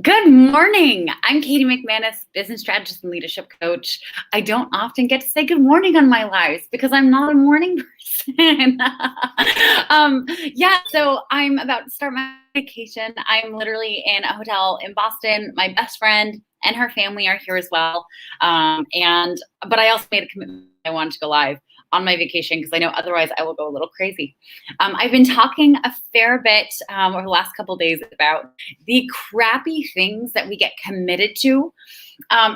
Good morning. I'm Katie McManus, business strategist and leadership coach. I don't often get to say good morning on my lives because I'm not a morning person. So I'm about to start my vacation. I'm literally in a hotel in Boston. My best friend and her family are here as well. But I also made a commitment I wanted to go live on my vacation because I know otherwise I will go a little crazy. I've been talking a fair bit over the last couple of days about the crappy things that we get committed to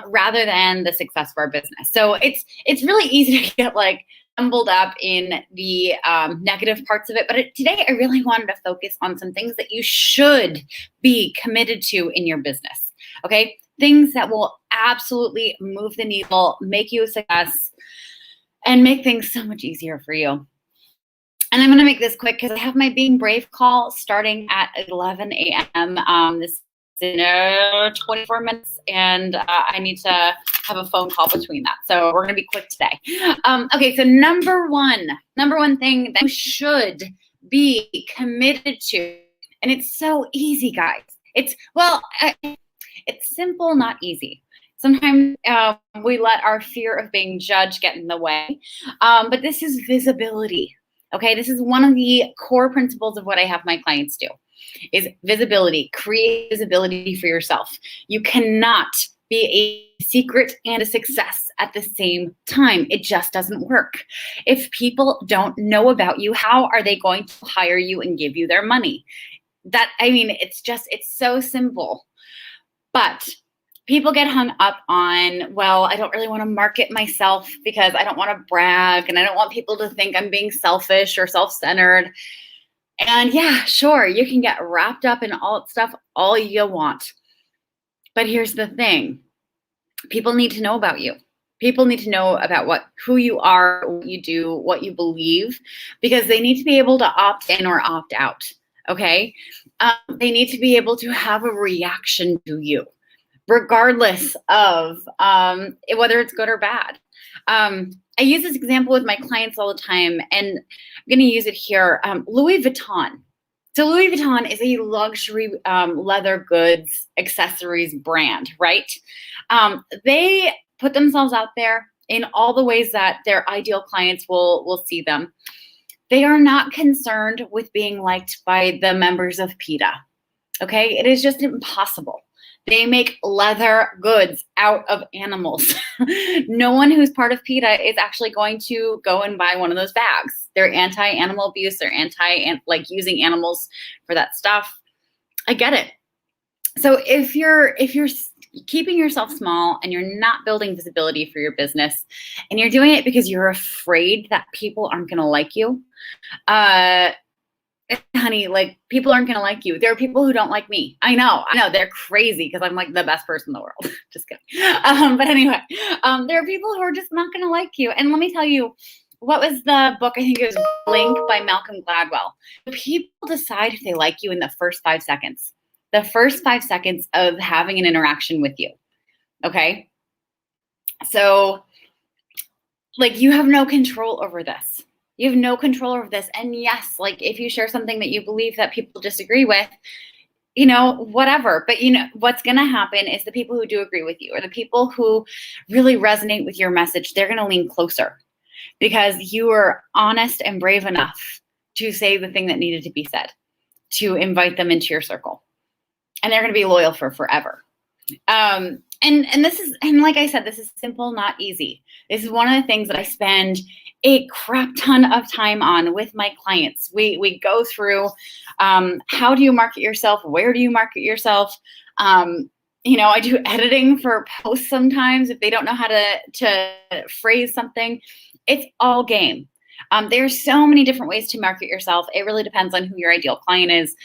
rather than the success of our business. So it's really easy to get like stumbled up in the negative parts of it. But today I really wanted to focus on some things that you should be committed to in your business. Okay. Things that will absolutely move the needle, make you a success, and make things so much easier for you. And I'm going to make this quick because I have my Being Brave call starting at 11 a.m. This is in 24 minutes, and I need to have a phone call between that. So we're going to be quick today. Okay, so number one thing that you should be committed to, and it's so easy, guys. It's simple, not easy. Sometimes we let our fear of being judged get in the way, but this is visibility. Okay, this is one of the core principles of what I have my clients do, is visibility. Create visibility for yourself. You cannot be a secret and a success at the same time. It just doesn't work. If people don't know about you, how are they going to hire you and give you their money? It's so simple. But people get hung up on, well, I don't really want to market myself because I don't want to brag and I don't want people to think I'm being selfish or self-centered. And yeah, sure, you can get wrapped up in all that stuff all you want. But here's the thing. People need to know about you. People need to know about who you are, what you do, what you believe, because they need to be able to opt in or opt out. Okay? They need to be able to have a reaction to you, regardless of whether it's good or bad. I use this example with my clients all the time, and I'm going to use it here. Louis Vuitton. So Louis Vuitton is a luxury leather goods accessories brand, right? They put themselves out there in all the ways that their ideal clients will see them. They are not concerned with being liked by the members of PETA. Okay, it is just impossible. They make leather goods out of animals. No one who's part of PETA is actually going to go and buy one of those bags. They're anti-animal abuse. They're like using animals for that stuff. I get it. So if you're keeping yourself small and you're not building visibility for your business and you're doing it because you're afraid that people aren't going to like you, honey, like people aren't going to like you. There are people who don't like me. I know they're crazy because I'm like the best person in the world. Just kidding. But anyway, there are people who are just not going to like you. And let me tell you, what was the book? I think it was Blink by Malcolm Gladwell. People decide if they like you in the first 5 seconds. The first 5 seconds of having an interaction with you. Okay. So like you have no control over this. You have no control over this. And yes, like if you share something that you believe that people disagree with, whatever. But what's going to happen is the people who do agree with you or the people who really resonate with your message, they're going to lean closer because you were honest and brave enough to say the thing that needed to be said, to invite them into your circle. And they're going to be loyal for forever. And like I said, this is simple, not easy. This is one of the things that I spend a crap ton of time on with my clients. We go through how do you market yourself? Where do you market yourself? I do editing for posts sometimes if they don't know how to phrase something. It's all game. There's so many different ways to market yourself. It really depends on who your ideal client is.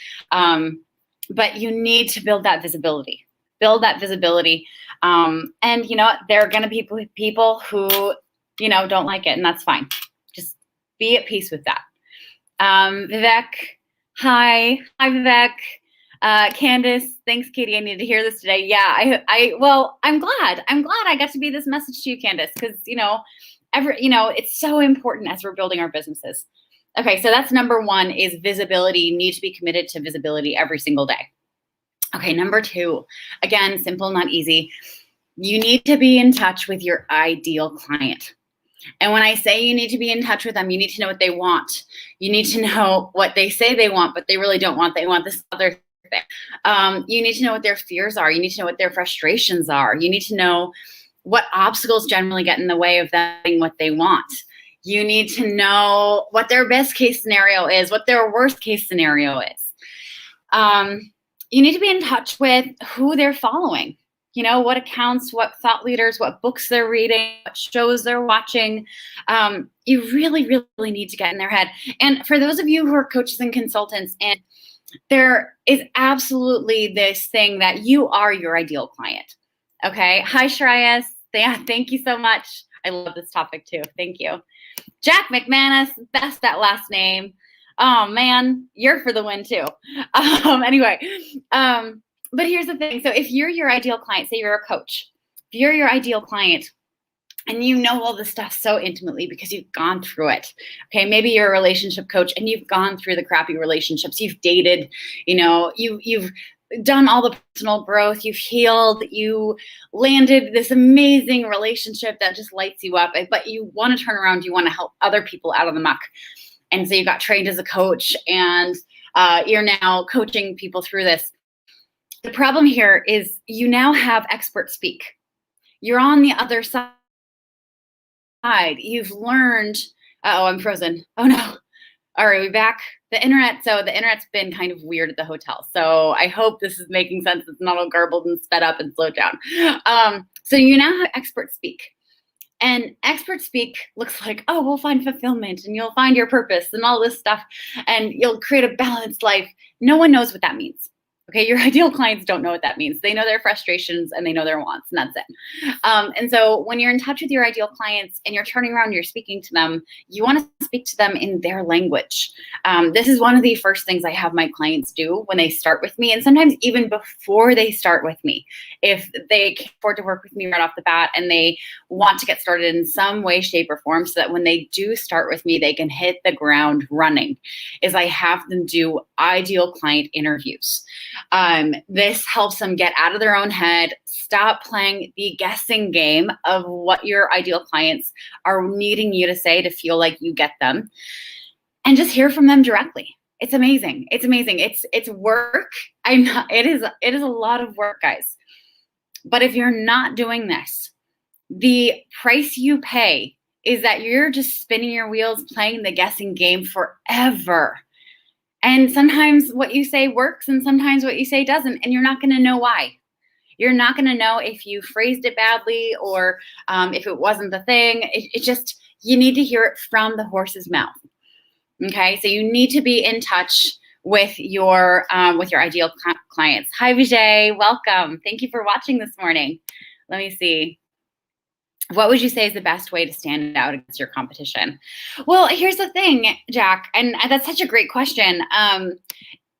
But you need to build that visibility. And you know what? There are going to be people who, don't like it, and that's fine. Just be at peace with that. Vivek, hi Vivek. Candace, thanks, Katie. I needed to hear this today. Yeah, I'm glad I got to be this message to you, Candace, because it's so important as we're building our businesses. Okay, so that's number one, is visibility. You need to be committed to visibility every single day. Okay, number 2, again, simple, not easy. You need to be in touch with your ideal client. And when I say you need to be in touch with them, you need to know what they want. You need to know what they say they want, but they really don't want. They want this other thing. You need to know what their fears are. You need to know what their frustrations are. You need to know what obstacles generally get in the way of them getting what they want. You need to know what their best case scenario is, what their worst case scenario is. You need to be in touch with who they're following. You know, what accounts, what thought leaders, what books they're reading, what shows they're watching. You really, really need to get in their head. And for those of you who are coaches and consultants, and there is absolutely this thing that you are your ideal client. Okay. Hi, Shreyas. Yeah, thank you so much. I love this topic too. Thank you. Jack McManus, best that last name. Oh man, you're for the win too. Anyway, but here's the thing. So if you're your ideal client, say you're a coach, if you're your ideal client and you know all this stuff so intimately because you've gone through it. Okay, maybe you're a relationship coach and you've gone through the crappy relationships. You've dated, you know, you've done all the personal growth, you've healed, you landed this amazing relationship that just lights you up, but you want to turn around, you want to help other people out of the muck. And so you got trained as a coach and you're now coaching people through this. The problem here is you now have expert speak. You're on the other side. You've learned, oh, I'm frozen. Oh no. All right, we back. The internet's been kind of weird at the hotel. So I hope this is making sense. It's not all garbled and sped up and slowed down. So you now have expert speak. And expert speak looks like, oh, we'll find fulfillment and you'll find your purpose and all this stuff and you'll create a balanced life. No one knows what that means. Okay, your ideal clients don't know what that means. They know their frustrations and they know their wants, and that's it. And so when you're in touch with your ideal clients and you're turning around, you're speaking to them, you want to speak to them in their language. This is one of the first things I have my clients do when they start with me, and sometimes even before they start with me. If they can't afford to work with me right off the bat and they want to get started in some way, shape, or form so that when they do start with me, they can hit the ground running, is I have them do ideal client interviews. This helps them get out of their own head, stop playing the guessing game of what your ideal clients are needing you to say to feel like you get them, and just hear from them directly. It's amazing. It's amazing. It's work. It is a lot of work, guys. But if you're not doing this, the price you pay is that you're just spinning your wheels, playing the guessing game forever. And sometimes what you say works and sometimes what you say doesn't, and you're not going to know why. You're not going to know if you phrased it badly or if it wasn't the thing. It just, you need to hear it from the horse's mouth. Okay, so you need to be in touch with your ideal clients. Hi, Vijay, welcome. Thank you for watching this morning. Let me see. What would you say is the best way to stand out against your competition? Well, here's the thing, Jack, and that's such a great question. I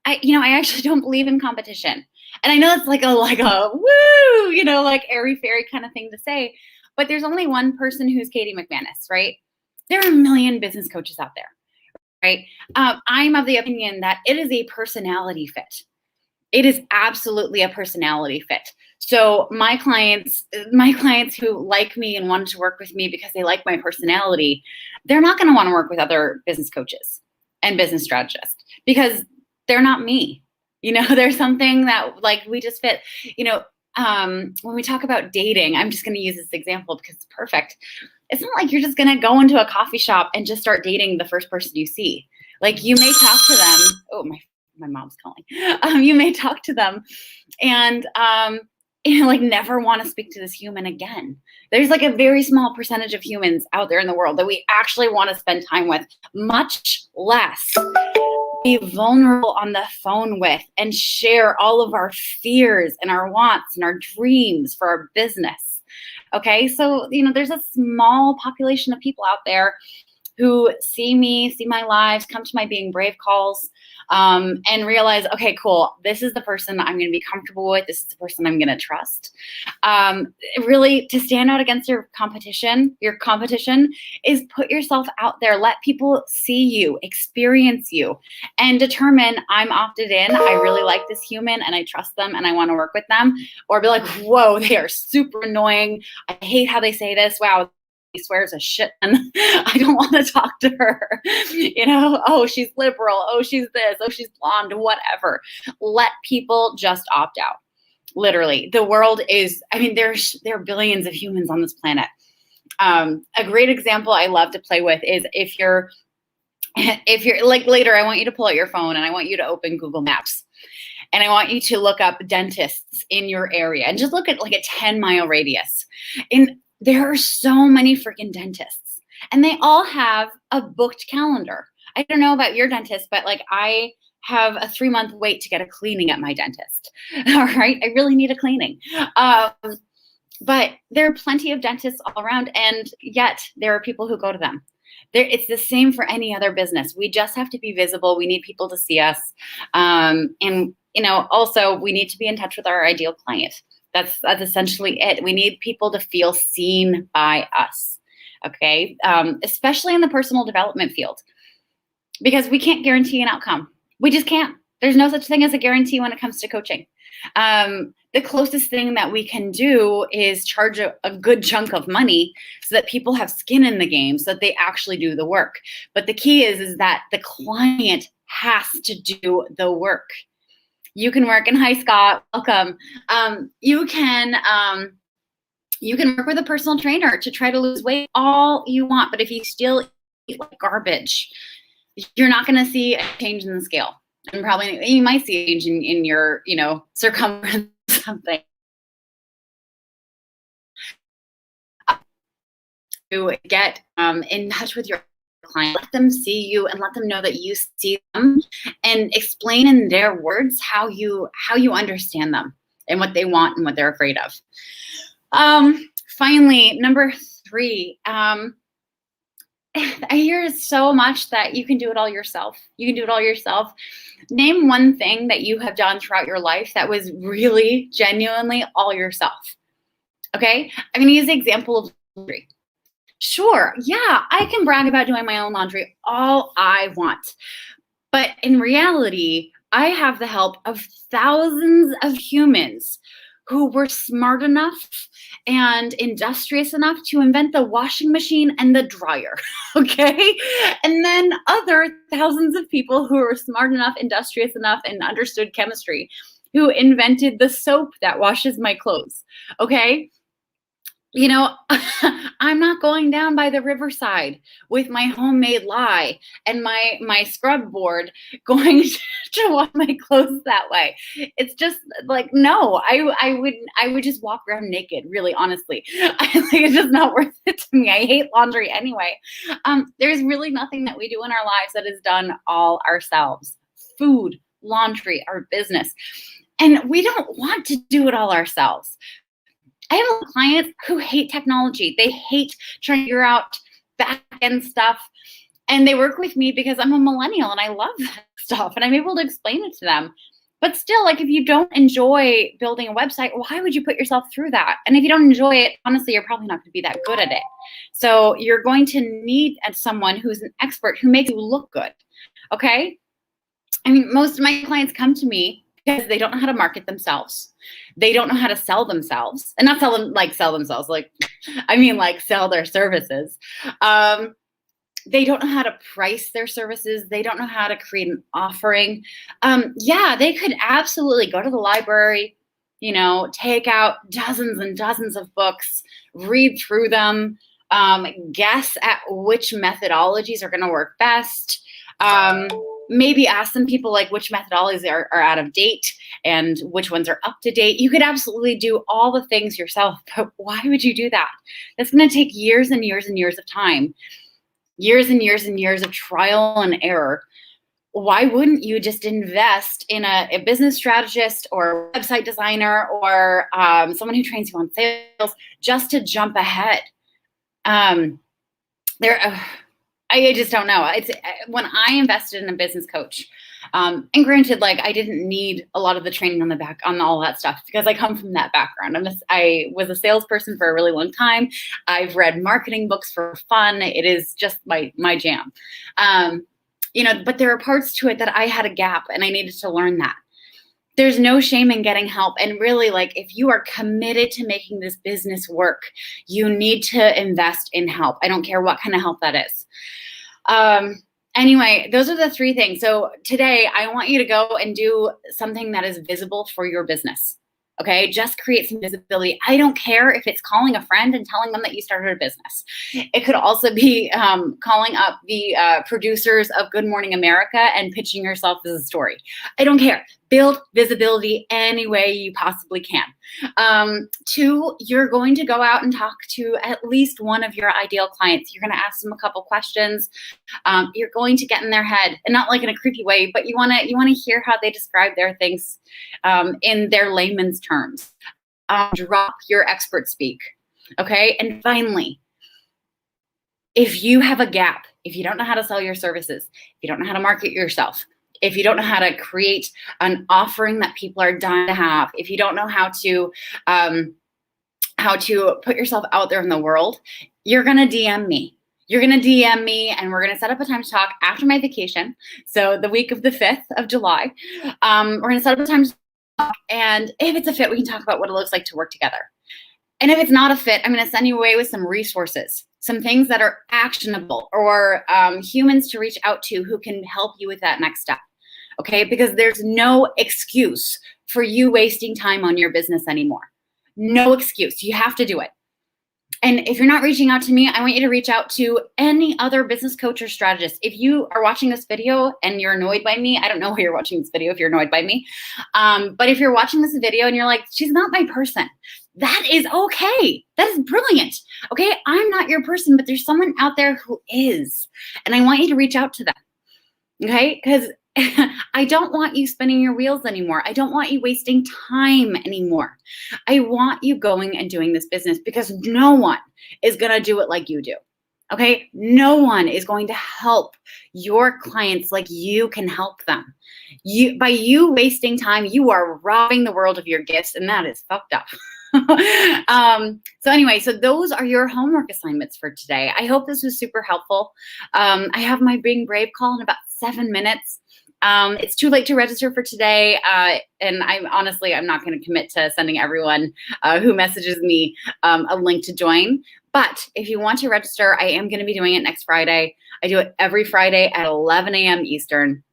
actually don't believe in competition. And I know it's like a woo, like airy fairy kind of thing to say, but there's only one person who's Katie McManus, right? There are a million business coaches out there, right? I'm of the opinion that it is a personality fit. It is absolutely a personality fit. So my clients who like me and wanted to work with me because they like my personality, they're not going to want to work with other business coaches and business strategists because they're not me. There's something that like we just fit. When we talk about dating, I'm just going to use this example because it's perfect. It's not like you're just going to go into a coffee shop and just start dating the first person you see. Like you may talk to them. Oh, my mom's calling. You may talk to them and never want to speak to this human again. There's like a very small percentage of humans out there in the world that we actually want to spend time with, much less be vulnerable on the phone with and share all of our fears and our wants and our dreams for our business. Okay, so there's a small population of people out there who see me, see my lives, come to my Being Brave calls, and realize, okay, cool, this is the person I'm going to be comfortable with. This is the person I'm going to trust. Really, to stand out against your competition is put yourself out there. Let people see you, experience you, and determine, I'm opted in. I really like this human and I trust them and I want to work with them. Or be like, whoa, they are super annoying. I hate how they say this. Wow, he swears a shit and I don't want to talk to her. Oh, she's liberal. Oh, she's this. Oh, she's blonde, whatever. Let people just opt out. Literally, the world is, there are billions of humans on this planet. A great example I love to play with is if you're like, later, I want you to pull out your phone and I want you to open Google Maps. And I want you to look up dentists in your area and just look at like a 10-mile radius. And there are so many freaking dentists and they all have a booked calendar. I don't know about your dentist, but like I have a 3-month wait to get a cleaning at my dentist. All right. I really need a cleaning. But there are plenty of dentists all around, and yet there are people who go to them. It's the same for any other business. We just have to be visible. We need people to see us. And also we need to be in touch with our ideal client. That's essentially it. We need people to feel seen by us, okay? Especially in the personal development field, because we can't guarantee an outcome. We just can't. There's no such thing as a guarantee when it comes to coaching. The closest thing that we can do is charge a good chunk of money so that people have skin in the game, so that they actually do the work. But the key is that the client has to do the work. You can work, and hi Scott, welcome. You can work with a personal trainer to try to lose weight all you want, but if you still eat like garbage, you're not going to see a change in the scale. And probably you might see a change in your, circumference or something. To get in touch with your client, let them see you and let them know that you see them, and explain in their words how you understand them and what they want and what they're afraid of. Finally, number 3, I hear so much that you can do it all yourself. You can do it all yourself. Name one thing that you have done throughout your life that was really genuinely all yourself. Okay? I'm going to use the example of laundry. Sure, yeah, I can brag about doing my own laundry all I want. But in reality, I have the help of thousands of humans who were smart enough and industrious enough to invent the washing machine and the dryer, okay? And then other thousands of people who were smart enough, industrious enough, and understood chemistry who invented the soap that washes my clothes, okay? I'm not going down by the riverside with my homemade lye and my scrub board going to wash my clothes that way. It's just like, no, I would just walk around naked, really, honestly. It's just not worth it to me. I hate laundry anyway. There's really nothing that we do in our lives that is done all ourselves. Food, laundry, our business. And we don't want to do it all ourselves. I have clients who hate technology. They hate trying to figure out back-end stuff. And they work with me because I'm a millennial and I love that stuff. And I'm able to explain it to them. But still, like, if you don't enjoy building a website, why would you put yourself through that? And if you don't enjoy it, honestly, you're probably not going to be that good at it. So you're going to need someone who's an expert who makes you look good. Okay? Most of my clients come to me because they don't know how to market themselves. They don't know how to sell themselves, and not sell themselves, like sell their services. They don't know how to price their services. They don't know how to create an offering. They could absolutely go to the library, take out dozens and dozens of books, read through them, guess at which methodologies are going to work best. Maybe ask some people like which methodologies are out of date and which ones are up to date. You could absolutely do all the things yourself, but why would you do that? That's going to take years and years and years of time, years and years and years of trial and error. Why wouldn't you just invest in a business strategist or a website designer or someone who trains you on sales just to jump ahead? I just don't know. It's when I invested in a business coach, And granted, like I didn't need a lot of the training on all that stuff because I come from that background. I was a salesperson for a really long time. I've read marketing books for fun. It is just my jam. But there are parts to it that I had a gap and I needed to learn that. There's no shame in getting help. And really, like, if you are committed to making this business work, you need to invest in help. I don't care what kind of help that is. Anyway, those are the 3 things. So today I want you to go and do something that is visible for your business. Okay, just create some visibility. I don't care if it's calling a friend and telling them that you started a business. It could also be calling up the producers of Good Morning America and pitching yourself as a story. I don't care. Build visibility any way you possibly can. 2, you're going to go out and talk to at least one of your ideal clients. You're going to ask them a couple questions. You're going to get in their head, and not like in a creepy way, but you want to hear how they describe their things in their layman's terms. Drop your expert speak. Okay. And finally, if you have a gap, if you don't know how to sell your services, if you don't know how to market yourself, if you don't know how to create an offering that people are dying to have, if you don't know how to put yourself out there in the world, you're going to DM me. You're going to DM me and we're going to set up a time to talk after my vacation. So the week of the 5th of July, we're going to set up a time to talk. And if it's a fit, we can talk about what it looks like to work together. And if it's not a fit, I'm going to send you away with some resources, some things that are actionable, or humans to reach out to who can help you with that next step. Okay, because there's no excuse for you wasting time on your business anymore. No excuse. You have to do it. And if you're not reaching out to me, I want you to reach out to any other business coach or strategist. If you are watching this video and you're annoyed by me, I don't know why you're watching this video if you're annoyed by me. But if you're watching this video and you're like, she's not my person, that is okay. That is brilliant. Okay, I'm not your person, but there's someone out there who is. And I want you to reach out to them. Okay, because I don't want you spinning your wheels anymore. I don't want you wasting time anymore. I want you going and doing this business because no one is going to do it like you do. Okay? No one is going to help your clients like you can help them. By you wasting time, you are robbing the world of your gifts, and that is fucked up. So anyway, so those are your homework assignments for today. I hope this was super helpful. I have my Being Brave call in about 7 minutes. It's too late to register for today. And I'm not going to commit to sending everyone who messages me a link to join. But if you want to register, I am going to be doing it next Friday. I do it every Friday at 11 a.m. Eastern.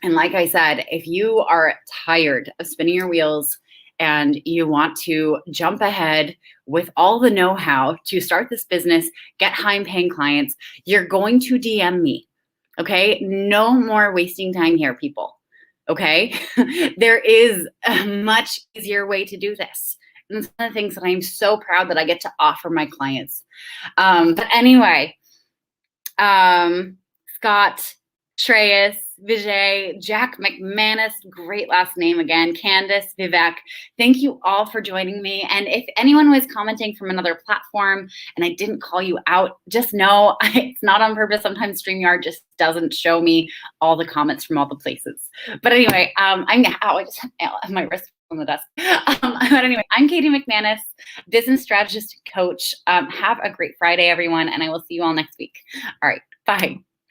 And like I said, if you are tired of spinning your wheels and you want to jump ahead with all the know-how to start this business, get high-paying clients, you're going to DM me. Okay, no more wasting time here, people. Okay, there is a much easier way to do this. And it's one of the things that I'm so proud that I get to offer my clients. But anyway, Scott, Shreyas, Vijay, Jack McManus, great last name again, Candace, Vivek, thank you all for joining me. And if anyone was commenting from another platform and I didn't call you out, just know it's not on purpose. Sometimes StreamYard just doesn't show me all the comments from all the places. But anyway, I just have my wrist on the desk. But anyway, I'm Katie McManus, business strategist and coach. Have a great Friday, everyone, and I will see you all next week. All right, bye.